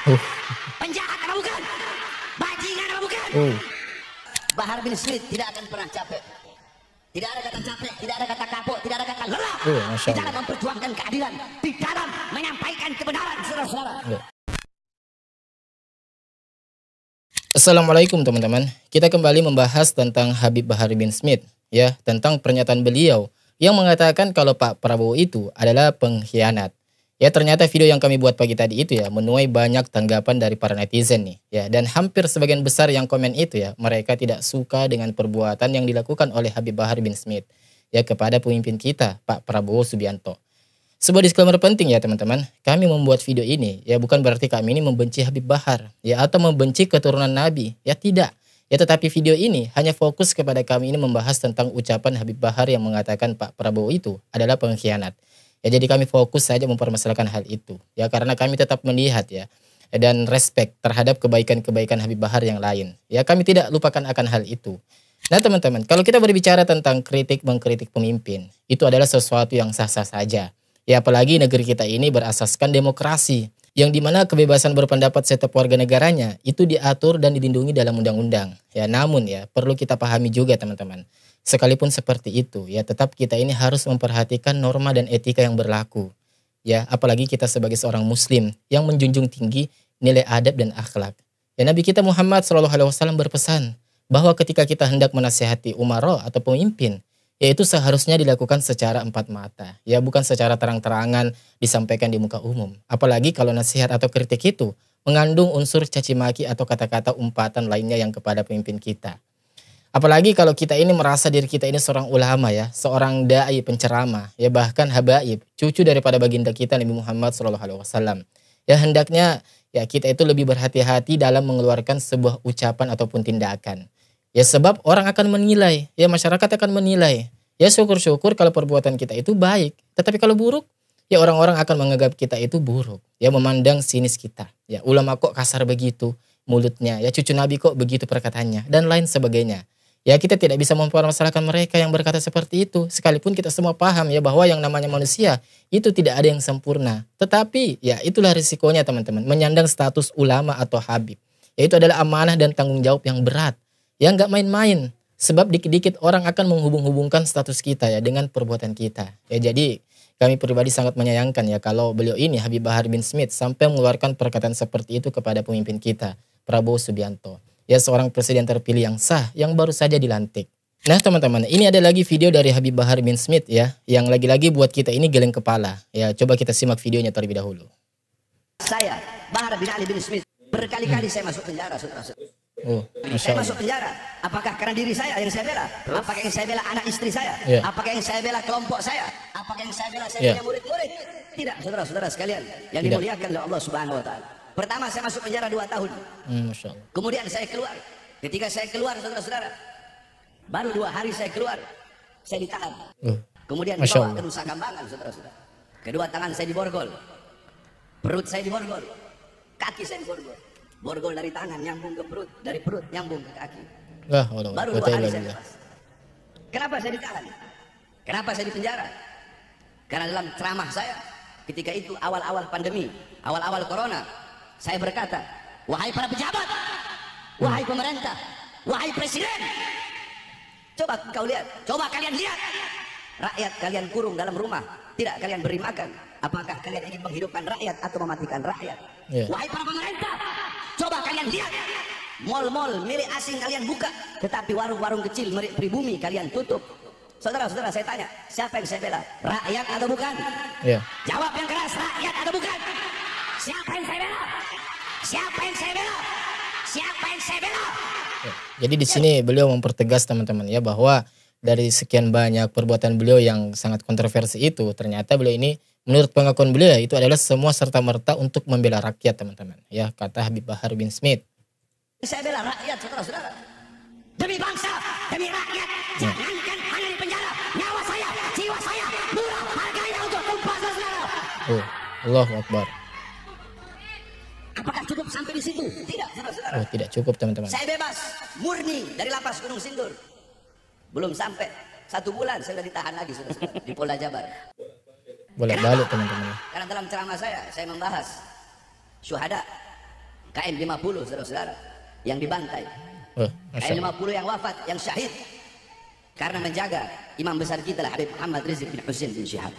Uh, Penjahat apa bukan? Bajingan apa bukan? uh, Bahar bin Smith tidak akan pernah capek. Tidak ada kata capek, tidak ada kata kapok, tidak ada kata lelah. Masya Di dalam Allah. memperjuangkan keadilan, di dalam menyampaikan kebenaran, saudara-saudara. Ya. Assalamualaikum teman-teman. Kita kembali membahas tentang Habib Bahar bin Smith, ya, tentang pernyataan beliau yang mengatakan kalau Pak Prabowo itu adalah pengkhianat. Ya, ternyata video yang kami buat pagi tadi itu ya menuai banyak tanggapan dari para netizen nih, ya, dan hampir sebagian besar yang komen itu ya mereka tidak suka dengan perbuatan yang dilakukan oleh Habib Bahar bin Smith ya kepada pemimpin kita Pak Prabowo Subianto. Sebuah disclaimer penting ya teman-teman, kami membuat video ini ya bukan berarti kami ini membenci Habib Bahar ya atau membenci keturunan Nabi, ya tidak. Ya tetapi video ini hanya fokus kepada kami ini membahas tentang ucapan Habib Bahar yang mengatakan Pak Prabowo itu adalah pengkhianat. Ya jadi kami fokus saja mempermasalahkan hal itu. Ya karena kami tetap melihat ya dan respect terhadap kebaikan-kebaikan Habib Bahar yang lain. Ya kami tidak lupakan akan hal itu. Nah teman-teman, kalau kita berbicara tentang kritik mengkritik pemimpin, itu adalah sesuatu yang sah-sah saja. Ya apalagi negeri kita ini berasaskan demokrasi, yang dimana kebebasan berpendapat setiap warga negaranya itu diatur dan dilindungi dalam undang-undang. Ya namun ya perlu kita pahami juga teman-teman, sekalipun seperti itu ya tetap kita ini harus memperhatikan norma dan etika yang berlaku. Ya apalagi kita sebagai seorang muslim yang menjunjung tinggi nilai adab dan akhlak. Ya Nabi kita Muhammad SAW berpesan bahwa ketika kita hendak menasihati umaro atau pemimpin, yaitu seharusnya dilakukan secara empat mata, ya bukan secara terang-terangan disampaikan di muka umum. Apalagi kalau nasihat atau kritik itu mengandung unsur caci maki atau kata-kata umpatan lainnya yang kepada pemimpin kita. Apalagi kalau kita ini merasa diri kita ini seorang ulama ya, seorang dai penceramah, ya bahkan habaib, cucu daripada baginda kita Nabi Muhammad SAW. Ya hendaknya ya kita itu lebih berhati-hati dalam mengeluarkan sebuah ucapan ataupun tindakan. Ya sebab orang akan menilai, ya masyarakat akan menilai. Ya syukur-syukur kalau perbuatan kita itu baik. Tetapi kalau buruk, ya orang-orang akan menganggap kita itu buruk. Ya memandang sinis kita. Ya ulama kok kasar begitu mulutnya. Ya cucu Nabi kok begitu perkataannya. Dan lain sebagainya. Ya kita tidak bisa mempermasalahkan mereka yang berkata seperti itu. Sekalipun kita semua paham ya bahwa yang namanya manusia itu tidak ada yang sempurna. Tetapi ya itulah risikonya teman-teman. Menyandang status ulama atau habib. Ya itu adalah amanah dan tanggung jawab yang berat. Ya nggak main-main. Sebab dikit-dikit orang akan menghubung-hubungkan status kita ya dengan perbuatan kita. Ya jadi kami pribadi sangat menyayangkan ya kalau beliau ini Habib Bahar bin Smith sampai mengeluarkan perkataan seperti itu kepada pemimpin kita Prabowo Subianto. Ya seorang presiden terpilih yang sah yang baru saja dilantik. Nah teman-teman, ini ada lagi video dari Habib Bahar bin Smith ya yang lagi-lagi buat kita ini geleng kepala. Ya coba kita simak videonya terlebih dahulu. Saya, Bahar bin Ali bin Smith, berkali-kali saya masuk penjara, saudara-saudara. Oh, Saya masuk penjara. Apakah karena diri saya yang saya bela? Apakah yang saya bela anak istri saya? Ya. Apakah yang saya bela kelompok saya? Apakah yang saya bela saya Ya. punya murid-murid? Tidak, saudara-saudara sekalian yang Tidak. dimuliakan oleh Allah Subhanahu wa taala. Pertama saya masuk penjara 2 tahun. Masya Allah. Kemudian saya keluar. Ketika saya keluar, saudara-saudara, baru 2 hari saya keluar, saya ditahan. Kemudian Masya dibawa Allah. ke Nusa Kambangan, saudara-saudara. Kedua tangan saya diborgol, perut saya diborgol, kaki saya diborgol. Borgol dari tangan nyambung ke perut, dari perut nyambung ke kaki. Baru 2 hari saya bebas. Kenapa saya ditahan? Kenapa saya dipenjara? Karena dalam ceramah saya ketika itu awal-awal pandemi, awal-awal corona, saya berkata, wahai para pejabat, wahai pemerintah, wahai presiden, coba kau lihat, coba kalian lihat, rakyat kalian kurung dalam rumah, tidak kalian beri makan. Apakah kalian ingin menghidupkan rakyat atau mematikan rakyat? Yeah. Wahai para pemerintah, coba kalian lihat, mal-mal milik asing kalian buka, tetapi warung-warung kecil milik pribumi kalian tutup. Saudara-saudara, saya tanya, siapa yang saya bela? Rakyat atau bukan? Yeah. Jawab yang keras, rakyat atau bukan? Siapa yang saya bela? Siapa yang saya bela? Siapa yang saya bela? Ya, jadi di sini beliau mempertegas teman-teman ya bahwa dari sekian banyak perbuatan beliau yang sangat kontroversi itu ternyata beliau ini menurut pengakuan beliau itu adalah semua serta-merta untuk membela rakyat teman-teman ya kata Habib Bahar bin Smith. Saya bela rakyat, saudara-saudara. Demi bangsa, demi rakyat, jangankan hanya di penjara, nyawa saya, jiwa saya, murah harganya untuk tumpah, saudara. Oh, Allahu Akbar. Apakah cukup sampai di situ? Tidak, saudara-saudara. Oh, tidak cukup teman-teman. Saya bebas, murni dari lapas Gunung Sindur. Belum sampai 1 bulan saya sudah ditahan lagi, saudara-saudara, di Polda Jabar. Boleh balik teman-teman. Karena dalam ceramah saya membahas syuhada, KM50 saudara-saudara yang dibantai. KM50 yang wafat, yang syahid karena menjaga imam besar kita lah Habib Muhammad Rizik bin Husain bin Syihab.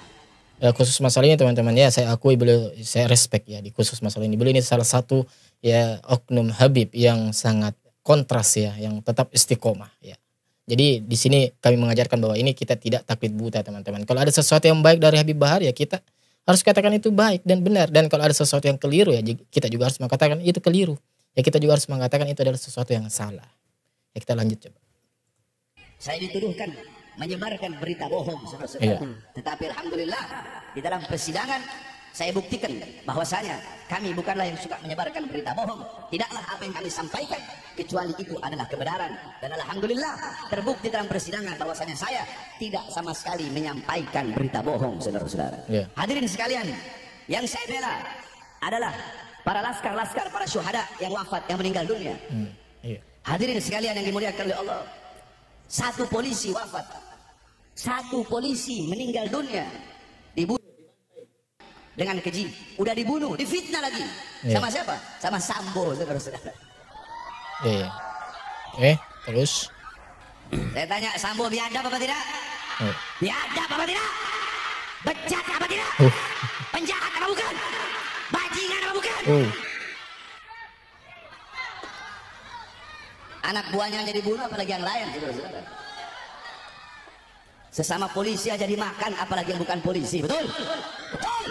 Ya, khusus masalah ini teman-teman ya, saya akui beliau, saya respect ya di khusus masalah ini. Beliau ini salah satu ya oknum Habib yang sangat kontras ya, yang tetap istiqomah ya. Jadi di sini kami mengajarkan bahwa ini kita tidak taklid buta teman-teman. Kalau ada sesuatu yang baik dari Habib Bahar ya kita harus katakan itu baik dan benar. Dan kalau ada sesuatu yang keliru ya kita juga harus mengatakan itu keliru. Ya kita juga harus mengatakan itu adalah sesuatu yang salah. Ya kita lanjut coba. Saya dituduhkan menyebarkan berita bohong, saudara-saudara. Tetapi alhamdulillah di dalam persidangan saya buktikan bahwasanya kami bukanlah yang suka menyebarkan berita bohong. Tidaklah apa yang kami sampaikan kecuali itu adalah kebenaran. Dan alhamdulillah terbukti dalam persidangan bahwasanya saya tidak sama sekali menyampaikan berita bohong, saudara-saudara. Hadirin sekalian, yang saya bela adalah para laskar-laskar, para syuhada yang wafat, yang meninggal dunia. Hadirin sekalian yang dimuliakan oleh Allah. Satu polisi wafat, satu polisi meninggal dunia, dibunuh dengan keji, udah dibunuh, difitnah lagi. Sama siapa? Sama Sambo, saudara-saudara. Terus saya tanya, Sambo biadab apa tidak? Biadab apa tidak? Bejat apa tidak? Penjahat apa bukan? Bajingan apa bukan? Anak buahnya jadi bunuh, apalagi yang lain, saudara-saudara. Sesama polisi aja dimakan, apalagi yang bukan polisi, betul? Betul.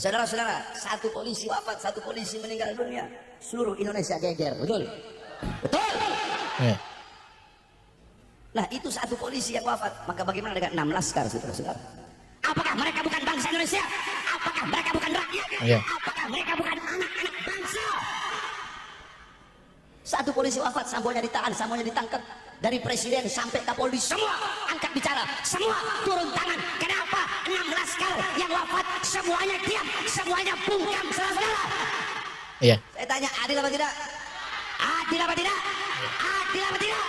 Saudara-saudara, satu polisi wafat, satu polisi meninggal dunia, seluruh Indonesia geger, betul? Betul. Nah itu satu polisi yang wafat, maka bagaimana dengan 6 laskar, saudara-saudara? Apakah mereka bukan bangsa Indonesia? Apakah mereka bukan rakyat? Apakah mereka bukan anak-anak bangsa? Satu polisi wafat, Sambonya ditahan, Sambonya ditangkap. Dari presiden sampai Kapolri semua angkat bicara, semua turun tangan. Kenapa 6 laskar yang wafat semuanya diam, semuanya bungkam, saudara-saudara? Saya tanya, adil apa tidak? Adil apa tidak? Adil apa tidak?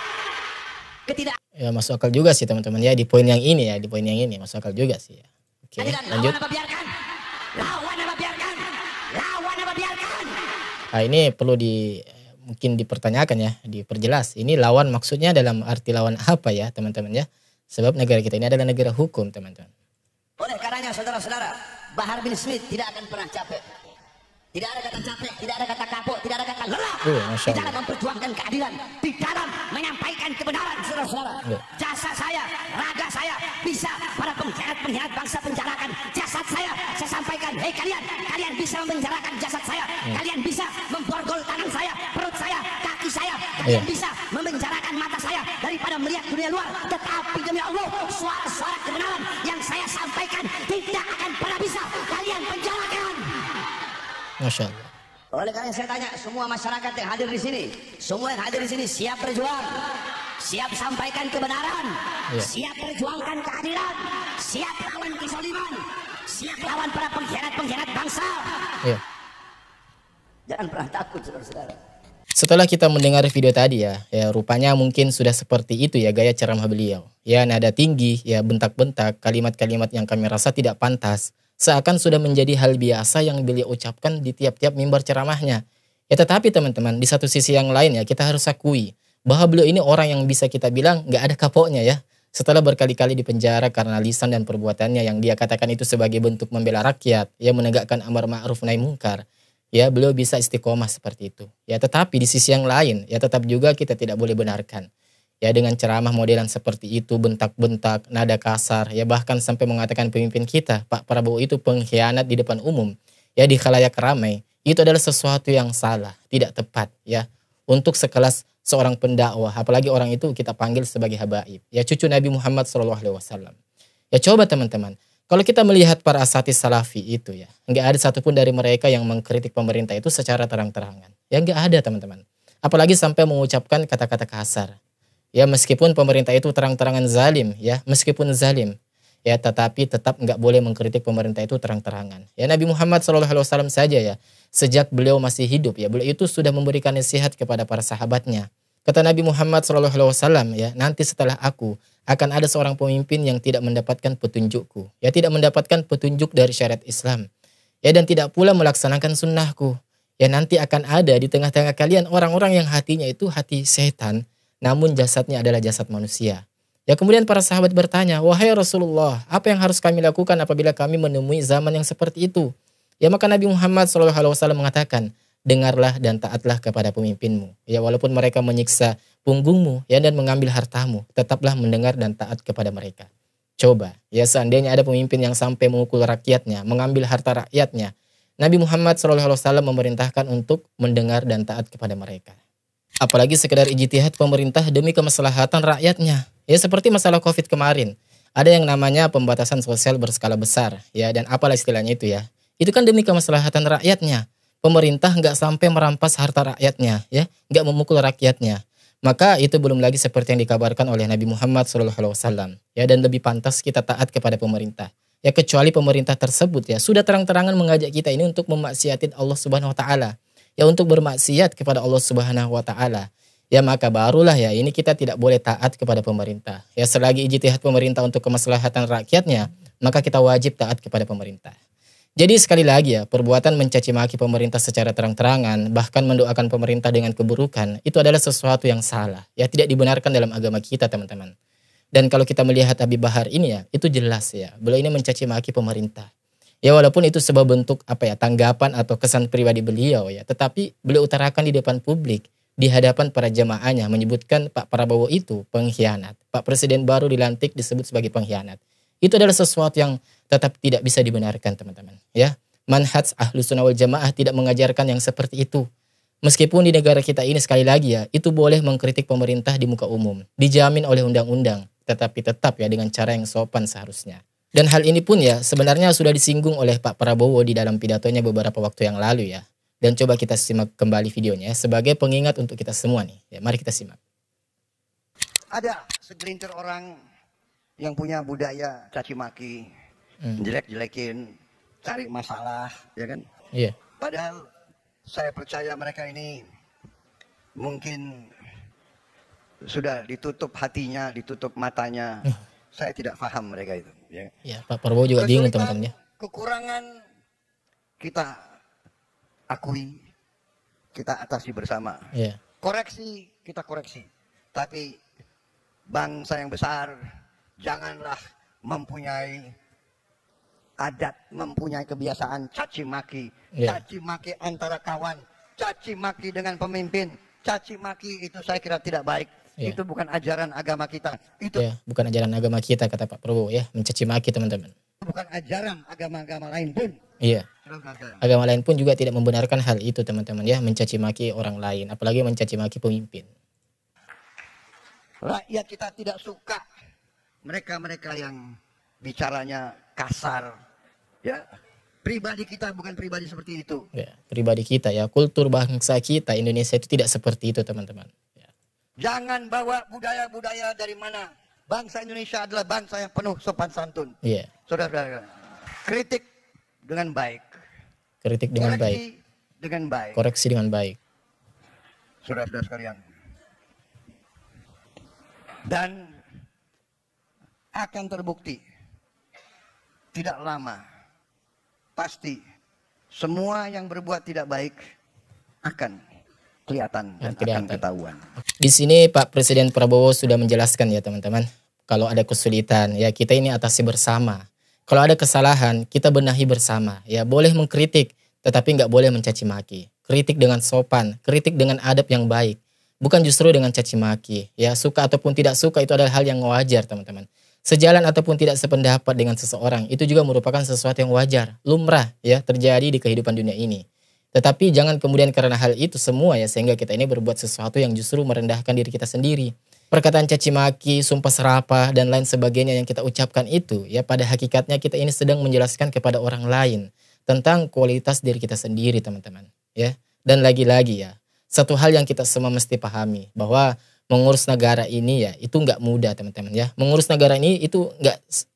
Ketidak. Ya masuk akal juga sih teman-teman ya di poin yang ini ya, di poin yang ini masuk akal juga sih ya. Oke, lanjut. Lawan apa biarkan? Lawan apa biarkan? Lawan apa biarkan? Nah, ini perlu mungkin dipertanyakan ya, diperjelas. Ini lawan maksudnya dalam arti lawan apa ya teman-teman ya? Sebab negara kita ini adalah negara hukum teman-teman. Oleh karenanya saudara-saudara, Bahar bin Smith tidak akan pernah capek. Tidak ada kata capek, tidak ada kata kapok, tidak ada kata lelah. Di dalam memperjuangkan keadilan, di dalam menyampaikan kebenaran, saudara-saudara. Jasa saya, raga saya bisa para pengkhianat bangsa penjarakan. Jasad saya sampaikan, hei kalian bisa memenjarakan jasad saya. Kalian bisa memborgol tangan saya, perut saya, kaki saya. Kalian bisa memenjarakan mata saya daripada melihat dunia luar. Tetapi demi Allah, suara-suara kebenaran yang saya sampaikan tidak akan pernah bisa kalian penjarakan. Masya Allah. Oleh karena saya tanya semua masyarakat yang hadir di sini, semua yang hadir di sini siap berjuang, siap sampaikan kebenaran, siap perjuangkan keadilan, siap lawan kezaliman, siap lawan para pengkhianat bangsa. Jangan pernah takut, saudara-saudara. Setelah kita mendengar video tadi ya rupanya mungkin sudah seperti itu ya gaya ceramah beliau. Ya nada tinggi, ya bentak-bentak, kalimat-kalimat yang kami rasa tidak pantas. Seakan sudah menjadi hal biasa yang beliau ucapkan di tiap-tiap mimbar ceramahnya. Ya tetapi teman-teman, di satu sisi yang lain ya kita harus akui bahwa beliau ini orang yang bisa kita bilang gak ada kapoknya ya. Setelah berkali-kali dipenjara karena lisan dan perbuatannya yang dia katakan itu sebagai bentuk membela rakyat, ya menegakkan amar ma'ruf nahi mungkar. Ya beliau bisa istiqomah seperti itu. Ya tetapi di sisi yang lain ya tetap juga kita tidak boleh benarkan. Ya dengan ceramah modelan seperti itu, bentak-bentak, nada kasar, ya bahkan sampai mengatakan pemimpin kita, Pak Prabowo itu pengkhianat di depan umum, ya di khalayak ramai, itu adalah sesuatu yang salah, tidak tepat, ya untuk sekelas seorang pendakwah, apalagi orang itu kita panggil sebagai habaib, ya cucu Nabi Muhammad SAW. Ya coba teman-teman, kalau kita melihat para asatis salafi itu ya, nggak ada satupun dari mereka yang mengkritik pemerintah itu secara terang-terangan, ya nggak ada teman-teman, apalagi sampai mengucapkan kata-kata kasar. Ya meskipun pemerintah itu terang-terangan zalim, ya meskipun zalim, ya tetapi tetap nggak boleh mengkritik pemerintah itu terang-terangan. Ya Nabi Muhammad SAW saja ya, sejak beliau masih hidup ya beliau itu sudah memberikan nasihat kepada para sahabatnya. Kata Nabi Muhammad SAW ya, nanti setelah aku akan ada seorang pemimpin yang tidak mendapatkan petunjukku, ya tidak mendapatkan petunjuk dari syariat Islam. ya, dan tidak pula melaksanakan sunnahku. Ya, nanti akan ada di tengah-tengah kalian orang-orang yang hatinya itu hati setan, namun jasadnya adalah jasad manusia. Ya, kemudian para sahabat bertanya, wahai Rasulullah, apa yang harus kami lakukan apabila kami menemui zaman yang seperti itu? Ya, maka Nabi Muhammad SAW mengatakan, dengarlah dan taatlah kepada pemimpinmu. Ya, walaupun mereka menyiksa punggungmu, ya, dan mengambil hartamu, tetaplah mendengar dan taat kepada mereka. Coba, ya, seandainya ada pemimpin yang sampai memukul rakyatnya, mengambil harta rakyatnya, Nabi Muhammad SAW memerintahkan untuk mendengar dan taat kepada mereka. Apalagi sekedar ijtihad pemerintah demi kemaslahatan rakyatnya. Ya, seperti masalah COVID kemarin. Ada yang namanya pembatasan sosial berskala besar. Ya, dan apalah istilahnya itu ya. Itu kan demi kemaslahatan rakyatnya. Pemerintah nggak sampai merampas harta rakyatnya. Ya, nggak memukul rakyatnya. Maka itu belum lagi seperti yang dikabarkan oleh Nabi Muhammad SAW. Ya, dan lebih pantas kita taat kepada pemerintah. Ya, kecuali pemerintah tersebut ya sudah terang-terangan mengajak kita ini untuk memaksiatin Allah Subhanahu wa taala. Ya, untuk bermaksiat kepada Allah Subhanahu wa taala. Ya, maka barulah ya ini kita tidak boleh taat kepada pemerintah. Ya, selagi ijtihad pemerintah untuk kemaslahatan rakyatnya, maka kita wajib taat kepada pemerintah. Jadi sekali lagi ya, perbuatan mencaci maki pemerintah secara terang-terangan, bahkan mendoakan pemerintah dengan keburukan, itu adalah sesuatu yang salah. Ya, tidak dibenarkan dalam agama kita, teman-teman. Dan kalau kita melihat Habib Bahar ini ya, itu jelas ya, beliau ini mencaci maki pemerintah. Ya, walaupun itu sebuah bentuk tanggapan atau kesan pribadi beliau ya, tetapi beliau utarakan di depan publik, di hadapan para jamaahnya, menyebutkan Pak Prabowo itu pengkhianat. Pak Presiden baru dilantik disebut sebagai pengkhianat. Itu adalah sesuatu yang tetap tidak bisa dibenarkan, teman-teman. Ya, manhaj Ahlus Sunnah wal Jamaah tidak mengajarkan yang seperti itu. Meskipun di negara kita ini sekali lagi ya, itu boleh mengkritik pemerintah di muka umum, dijamin oleh undang-undang, tetapi tetap ya dengan cara yang sopan seharusnya. Dan hal ini pun ya sebenarnya sudah disinggung oleh Pak Prabowo di dalam pidatonya beberapa waktu yang lalu ya. Dan coba kita simak kembali videonya sebagai pengingat untuk kita semua nih. Ya, mari kita simak. Ada segelintir orang yang punya budaya caci maki, jelek-jelekin, cari masalah, ya kan? Iya. Padahal saya percaya mereka ini mungkin sudah ditutup hatinya, ditutup matanya. Saya tidak paham mereka itu. Ya, Pak Prabowo juga bingung, teman-teman ya. Kekurangan kita akui, kita atasi bersama. Yeah. Koreksi, kita koreksi. Tapi bangsa yang besar, janganlah mempunyai adat, mempunyai kebiasaan caci maki. Yeah. Caci maki antara kawan, caci maki dengan pemimpin. Caci maki itu saya kira tidak baik. Yeah. Itu bukan ajaran agama kita. Itu bukan ajaran agama kita, kata Pak Prabowo ya, mencaci maki, teman-teman. Bukan ajaran agama-agama lain pun. Iya. Agama lain pun juga tidak membenarkan hal itu, teman-teman ya, mencaci maki orang lain, apalagi mencaci maki pemimpin. Rakyat kita tidak suka mereka-mereka yang bicaranya kasar. Ya, pribadi kita bukan pribadi seperti itu. Ya, pribadi kita ya, kultur bangsa kita Indonesia itu tidak seperti itu, teman-teman. Ya. Jangan bawa budaya-budaya dari mana. Bangsa Indonesia adalah bangsa yang penuh sopan santun. Iya. Saudara-saudara, kritik dengan baik. Kritik dengan koreksi baik. Dengan baik. Koreksi dengan baik. Saudara-saudara sekalian. Dan akan terbukti tidak lama pasti semua yang berbuat tidak baik akan kelihatan dan akan ketahuan. Di sini Pak Presiden Prabowo sudah menjelaskan ya, teman-teman. Kalau ada kesulitan ya kita ini atasi bersama. Kalau ada kesalahan kita benahi bersama. Ya, boleh mengkritik tetapi nggak boleh mencaci maki. Kritik dengan sopan, kritik dengan adab yang baik. Bukan justru dengan caci maki. Ya, suka ataupun tidak suka itu adalah hal yang wajar, teman-teman. Sejalan ataupun tidak sependapat dengan seseorang itu juga merupakan sesuatu yang wajar, lumrah ya terjadi di kehidupan dunia ini. Tetapi jangan kemudian karena hal itu semua ya sehingga kita ini berbuat sesuatu yang justru merendahkan diri kita sendiri. Perkataan caci maki, sumpah serapah dan lain sebagainya yang kita ucapkan itu ya pada hakikatnya kita ini sedang menjelaskan kepada orang lain tentang kualitas diri kita sendiri, teman-teman. Ya. Dan lagi-lagi ya, satu hal yang kita semua mesti pahami bahwa mengurus negara ini ya itu nggak mudah, teman-teman ya. Mengurus negara ini itu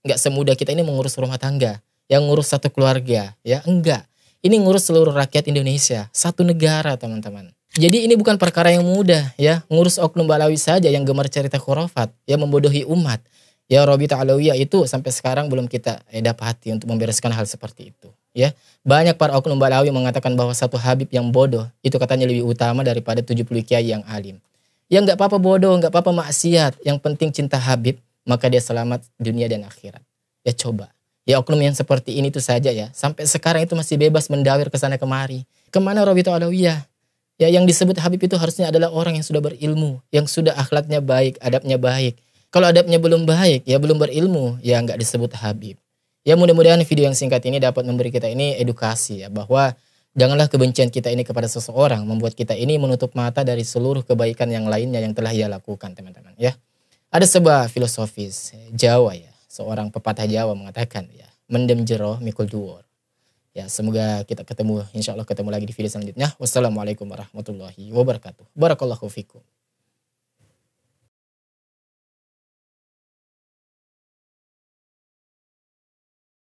nggak semudah kita ini mengurus rumah tangga, yang ngurus satu keluarga ya, enggak. Ini ngurus seluruh rakyat Indonesia, satu negara, teman-teman. Jadi ini bukan perkara yang mudah ya, ngurus oknum Balawi saja yang gemar cerita khurafat, yang membodohi umat. Ya, Robita Alawiyah itu sampai sekarang belum kita dapati untuk membereskan hal seperti itu. Ya, banyak para oknum Balawi mengatakan bahwa satu Habib yang bodoh itu katanya lebih utama daripada 70 kiai yang alim. Ya nggak apa-apa bodoh, nggak apa-apa maksiat. Yang penting cinta Habib, maka dia selamat dunia dan akhirat. Ya coba. Ya oknum yang seperti ini tuh saja ya. Sampai sekarang itu masih bebas mendawir ke sana kemari. Kemana Rabitatul Alawiyah? Ya yang disebut Habib itu harusnya adalah orang yang sudah berilmu. Yang sudah akhlaknya baik, adabnya baik. Kalau adabnya belum baik, ya belum berilmu, ya nggak disebut Habib. Ya mudah-mudahan video yang singkat ini dapat memberi kita ini edukasi ya. Bahwa janganlah kebencian kita ini kepada seseorang membuat kita ini menutup mata dari seluruh kebaikan yang lainnya yang telah ia lakukan teman-teman ya. Ada sebuah filosofis Jawa ya. Seorang pepatah Jawa mengatakan ya. Mendem jero mikul duor. Ya semoga kita ketemu insya Allah ketemu lagi di video selanjutnya. Wassalamualaikum warahmatullahi wabarakatuh. Barakallahu fikum.